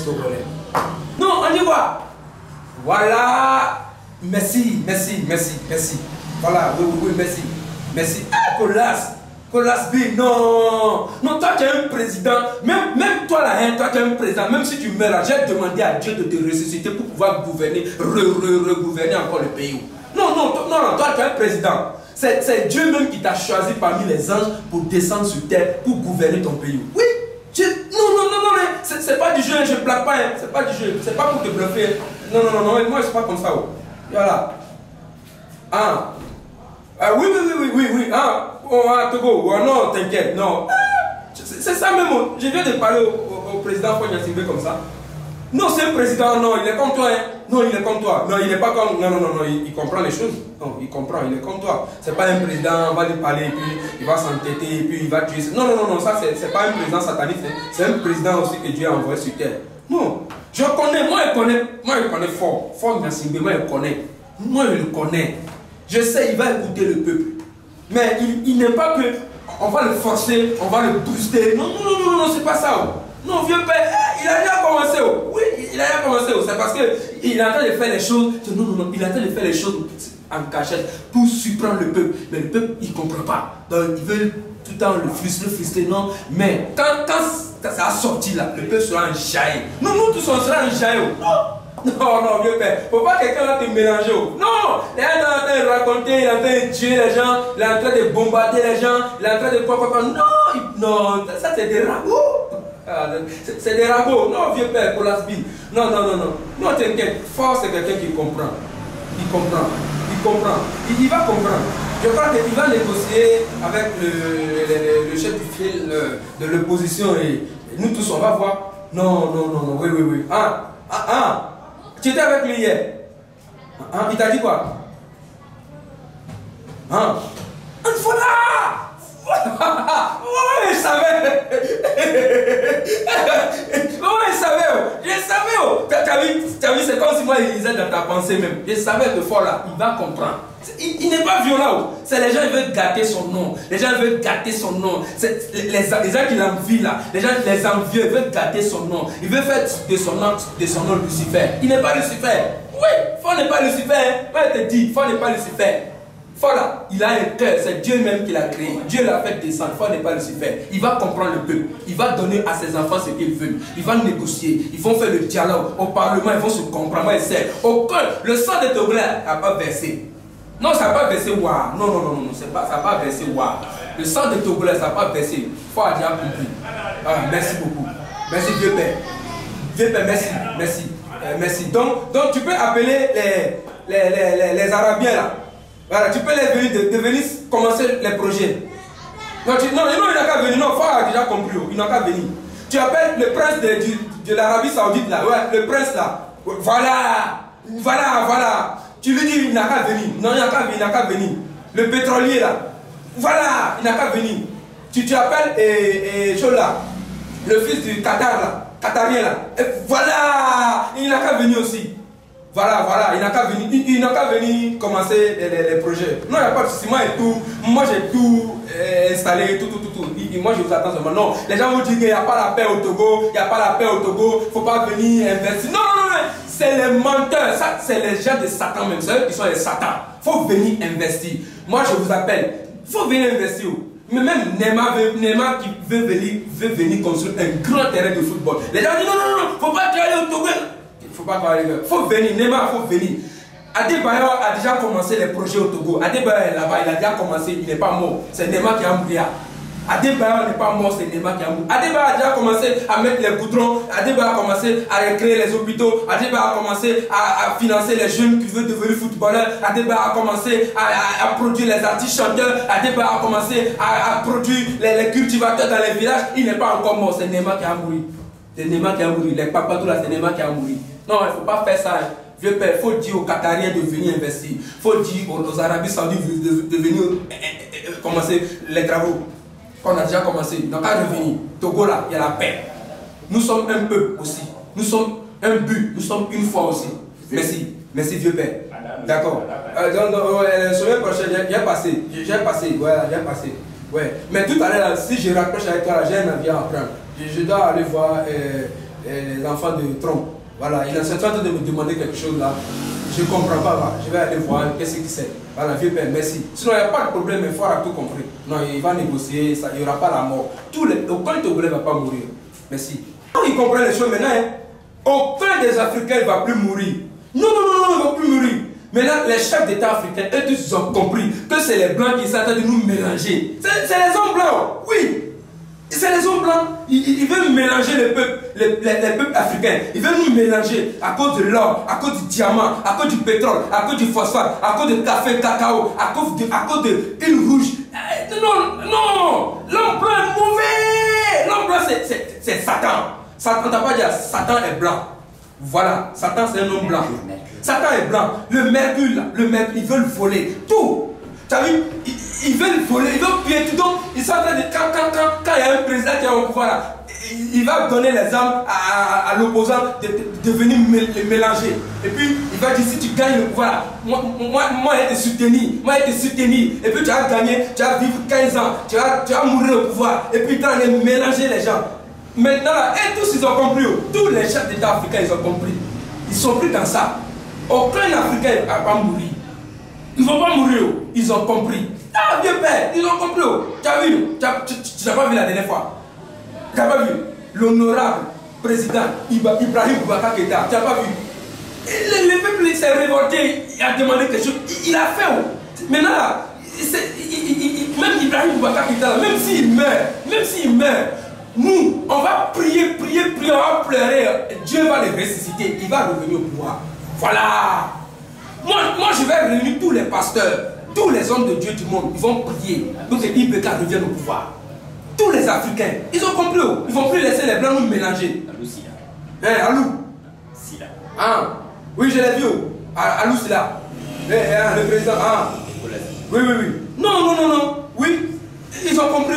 Togolais. Non, on y va. Voilà. Merci. Voilà, oui, merci. Ah, Colas B, non, toi tu es un président, même toi là, toi tu es un président, même si tu meurs là, j'ai demandé à Dieu de te ressusciter pour pouvoir gouverner, regouverner encore le pays. Non, toi tu es un président. C'est Dieu même qui t'a choisi parmi les anges pour descendre sur terre, pour gouverner ton pays. Oui, non, c'est pas du jeu, je ne blague pas, c'est pas du jeu, c'est pas pour te bluffer. Non, moi je suis pas comme ça. Voilà. Oui. Togo, non, t'inquiète, non. C'est ça même, je viens de parler au président Paul Yassibé comme ça. Non, c'est un président, non, il est comme toi, hein. Non, il est comme toi. Non, il n'est pas comme... Non, il comprend les choses. Non, il comprend, il est comme toi. C'est pas un président, on va lui parler, et puis il va s'entêter, et puis il va tuer. Non, ça c'est pas un président sataniste, hein. C'est un président aussi que Dieu a envoyé sur terre. Non, je connais, moi je connais fort Yassibé, moi je le connais. Je sais, il va écouter le peuple. Mais il n'est pas que on va le forcer, on va le booster. Non, c'est pas ça. Non, vieux père, il a déjà commencé. Oui, il a déjà commencé. C'est parce qu'il est en train de faire les choses. Non, il est en train de faire les choses en cachette pour surprendre le peuple. Mais le peuple, il ne comprend pas. Donc, il veut tout le temps le frustrer, non. Mais quand ça a sorti là, le peuple sera en jaillit. Non, nous tous on sera en jaillit. Non, vieux père, faut pas que quelqu'un va te mélanger. Non, il est en train de raconter, il est en train de tuer les gens, il est en train de bombarder les gens, il est en train de quoi. Non, ça c'est des ragots. C'est des ragots. Non, vieux père, pour l'asbine. Non, t'inquiète, Fort c'est quelqu'un qui comprend. Il comprend. Il va comprendre. Je crois qu'il va négocier avec le chef du fil de l'opposition et nous tous on va voir. Non, oui. Tu étais avec lui hier. Il t'a dit quoi? Voilà. Ouais, je savais. Je savais. T'as vu, c'est comme si moi il lisais dans ta pensée même. Je savais que Fort là, il va comprendre. Il n'est pas violent. C'est les gens qui veulent gâter son nom. Les gens veulent gâter son nom. Les gens qui l'envient là. Les gens, les envieux veulent gâter son nom. Ils veulent faire de son nom Lucifer. Il n'est pas Lucifer. Oui, Fort n'est pas Lucifer. Moi je te dis, Fort n'est pas Lucifer. Fort là, il a un cœur, c'est Dieu même qui l'a créé. Dieu l'a fait descendre. Fort n'est pas Lucifer. Il va comprendre le peuple. Il va donner à ses enfants ce qu'ils veulent. Il va négocier. Ils vont faire le dialogue. Au Parlement, ils vont se comprendre. Moi, le sang de Togolais n'a pas versé. Non, ça n'a pas versé. Waouh. Non, ça n'a pas versé. Waouh. Le sang de Togolais, ça n'a pas versé. Fort a déjà compris. Merci beaucoup. Merci, vieux père. Vieux père, merci. Donc, tu peux appeler les Arabiens là. Voilà, tu peux les venir commencer les projets. Non, il n'a qu'à venir. Non, Fort a déjà compris. Il n'a qu'à venir. Tu appelles le prince de l'Arabie Saoudite là. Ouais, le prince là. Voilà. Tu lui dis, il n'a qu'à venir. Non, il n'a qu'à venir. Le pétrolier là. Voilà, il n'a qu'à venir. Tu appelles Chola, le fils du Qatar là. Qatarien là. Voilà, il n'a qu'à venir aussi. Voilà, il n'a qu'à venir commencer les projets. Non, il n'y a pas de souci. Moi j'ai tout installé, tout. Moi je vous attends seulement. Non, les gens vont dire qu'il n'y a pas la paix au Togo, il ne faut pas venir investir. Non, c'est les menteurs, ça c'est les gens de Satan même, c'est eux qui sont les Satans. Il faut venir investir. Moi je vous appelle, il faut venir investir. Mais même Neymar qui veut venir construire un grand terrain de football. Les gens disent non, il ne faut pas aller au Togo. Il ne faut pas parler. Il faut venir, Neymar, il faut venir. Adebayor a déjà commencé les projets au Togo. Adebayor est là-bas, il a déjà commencé, il n'est pas mort. C'est Neymar qui a mouru. Adebayor n'est pas mort, c'est Neymar qui a mouru. Adebayor a déjà commencé à mettre les goudrons. Adebayor a commencé à recréer les hôpitaux. Adebayor a commencé à financer les jeunes qui veulent devenir footballeurs. Adebayor a commencé à produire les artistes chanteurs. Adebayor a commencé à produire les cultivateurs dans les villages. Il n'est pas encore mort, c'est Neymar qui a mouru. C'est Neymar qui a mouru. Les papas tout là, c'est Neymar qui a mouru. Non, il ne faut pas faire ça. Vieux père, il faut dire aux Qatariens de venir investir. Il faut dire aux Arabes Saoudites de venir commencer les travaux qu'on a déjà commencé. Donc, à revenir. Togo là, il y a la paix. Nous sommes un peuple aussi. Nous sommes un but. Nous sommes une foi aussi. Merci. Merci, vieux père. D'accord. La semaine prochaine, j'ai passé. Voilà, j'ai passé. Ouais. Mais tout à l'heure, si je raccroche avec toi, j'ai un avion à prendre. Je dois aller voir les enfants de Trump. Voilà, il est en train de me demander quelque chose là. Je ne comprends pas, là. Je vais aller voir qu'est-ce qu'il sait. Voilà, vieux père, merci. Sinon, il n'y a pas de problème, il faut avoir tout compris. Non, il va négocier, ça, il n'y aura pas la mort. Aucun Togolais ne va pas mourir. Merci. Il comprend les choses maintenant. Hein. Aucun des Africains ne va plus mourir. Non, ils ne vont plus mourir. Maintenant, les chefs d'État africains, eux tous, ils ont compris que c'est les Blancs qui sont en train de nous mélanger. C'est les hommes blancs, oui. C'est les hommes blancs. Ils veulent mélanger les peuples africains. Ils veulent nous mélanger à cause de l'or, à cause du diamant, à cause du pétrole, à cause du phosphate, à cause du café, cacao, à cause de l'huile rouge. Non, l'homme blanc est mauvais. L'homme blanc, c'est Satan. Satan, t'as pas dit Satan est blanc. Voilà, Satan c'est un homme blanc. Satan est blanc. Le mercure, ils veulent voler tout. Tu as vu, ils veulent voler, ils veulent piller tout. Donc, ils sont en train de. Quand il y a un président qui est au pouvoir là, il va donner les armes à l'opposant de venir mélanger. Et puis, il va dire si tu gagnes le pouvoir, moi je vais te soutenir. Moi, je vais te soutenir. Et puis, tu vas gagner, tu vas vivre 15 ans, tu vas mourir au pouvoir. Et puis, tu vas mélanger les gens. Maintenant, là, et tous, ils ont compris. Tous les chefs d'État africains, ils ont compris. Ils sont pris dans ça. Aucun Africain ne va pas mourir. Ils ne vont pas mourir. Ils ont compris. Ah, vieux père, ils ont compris. Tu as vu, tu n'as pas vu la dernière fois. Tu n'as pas vu l'honorable président Ibrahim Boubacar Keïta. Tu n'as pas vu. Le peuple s'est révolté, il a demandé quelque chose. Il a fait. Maintenant, là, même Ibrahim Boubacar Keïta, même s'il meurt, nous, on va prier, on va pleurer. Dieu va le ressusciter. Il va revenir au pouvoir. Voilà. Moi, je vais réunir tous les pasteurs, tous les hommes de Dieu du monde. Ils vont prier pour que Ibeka revienne au pouvoir. Tous les Africains, ils ont compris. Ils ne vont plus laisser les Blancs nous mélanger. Alou Sila. Hein, Alou Sila. Ah, oui, je l'ai vu. Alou Sila. Le président. Ah. Oui. Non. Oui, ils ont compris.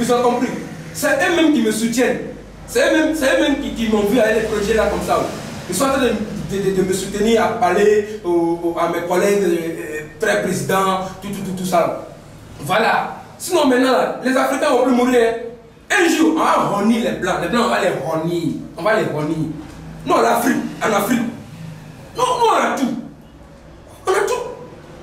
Ils ont compris. C'est eux-mêmes qui me soutiennent. C'est eux-mêmes qui m'ont vu aller les projets là comme ça. Ils sont en train de me soutenir, à parler à mes collègues, très présidents, tout ça. Voilà. Sinon maintenant, là, les Africains ne vont plus mourir. Un jour, on va renier les Blancs. Les Blancs, on va les renier. Non, en Afrique. Non,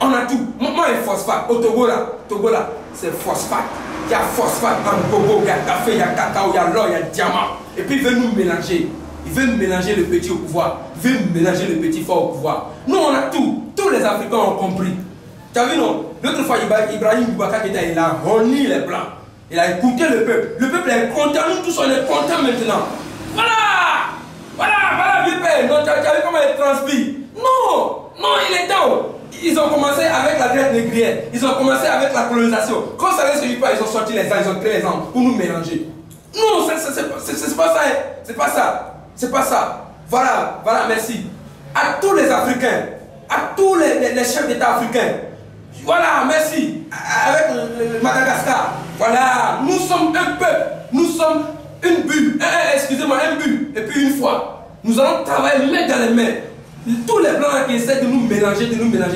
on a tout. Moi, il y a phosphate. Au Togo là, c'est phosphate. Il y a phosphate en Togo, il y a café, il y a cacao, il y a l'or, il y a diamant. Et puis, ils veulent nous mélanger. Ils veulent mélanger le petit au pouvoir. Ils veulent mélanger le petit fort au pouvoir. Nous, on a tout. Tous les Africains ont compris. Tu as vu, non? L'autre fois, Ibrahim Boubacar Keïta, il a renié les Blancs. Il a écouté le peuple. Le peuple est content. Nous tous, on est contents maintenant. Voilà, vieux père. Non, tu as vu comment il transpire? Non, il est temps. Ils ont commencé avec la traite négrière. Ils ont commencé avec la colonisation. Quand ça ne suffit pas, ils ont sorti les armes, ils ont créé les armes pour nous mélanger. Non, c'est pas ça. C'est pas ça. Voilà, merci. À tous les Africains, à tous les chefs d'État africains, voilà, merci. Avec le Madagascar, voilà, nous sommes un peuple, nous sommes une bulle, excusez-moi, un bulle. Et puis une fois, nous allons travailler main dans les mains. Tous les Blancs qui essaient de nous mélanger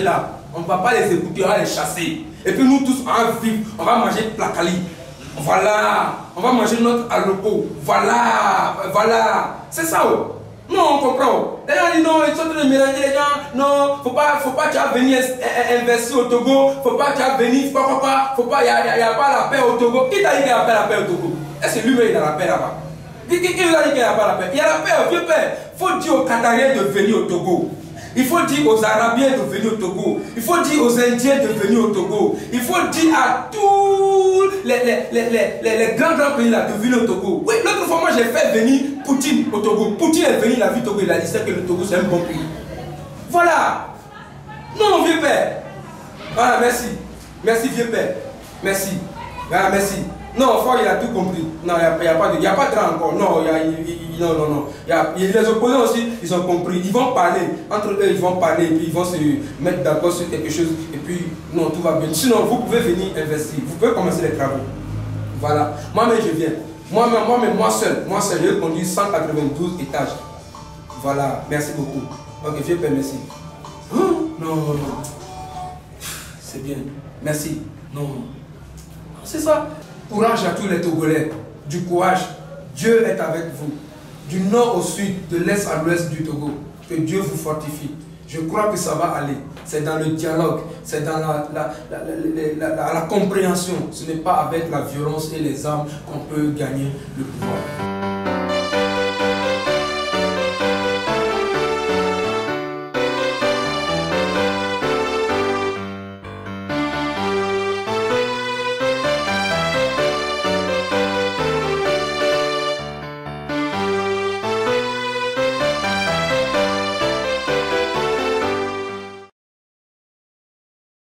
là, on ne va pas les écouter, on va les chasser. Et puis nous tous, on va vivre, on va manger placali. Voilà, on va manger notre aloko. Voilà. C'est ça. Non, on comprend. Les gens disent non, ils sont en train de mélanger les gens. Non, faut pas tu vas venir investir au Togo. Faut pas tu vas venir, il n'y a pas la paix au Togo. Qui t'a dit qu'il n'y a pas la paix au Togo? Est-ce que lui-même il a la paix là-bas? Qui vous a dit qu'il n'y a pas la paix? Il y a la paix, vieux père. Il faut dire aux Qatariens de venir au Togo. Il faut dire aux Arabiens de venir au Togo. Il faut dire aux Indiens de venir au Togo. Il faut dire à tous les grands pays là de venir au Togo. Oui, l'autre fois, moi j'ai fait venir Poutine au Togo. Poutine est venu, il a vu Togo, il a dit que le Togo c'est un bon pays. Voilà. Non, vieux père. Voilà, merci. Merci, vieux père. Merci. Voilà, merci. Non, Fort, il a tout compris. Non, il n'y a pas de drame encore. Non, non. Les opposants aussi, ils ont compris. Ils vont parler. Entre eux, ils vont parler. Et puis, ils vont se mettre d'accord sur quelque chose. Et puis, non, tout va bien. Sinon, vous pouvez venir investir. Vous pouvez commencer les travaux. Voilà. Moi-même, je viens. Moi seul, je conduis 192 étages. Voilà. Merci beaucoup. Ok, vieux père, merci. Non. C'est bien. Merci. Non. C'est ça. Courage à tous les Togolais. Du courage. Dieu est avec vous. du nord au sud, de l'est à l'ouest du Togo. Que Dieu vous fortifie. Je crois que ça va aller. C'est dans le dialogue, c'est dans la compréhension. Ce n'est pas avec la violence et les armes qu'on peut gagner le pouvoir.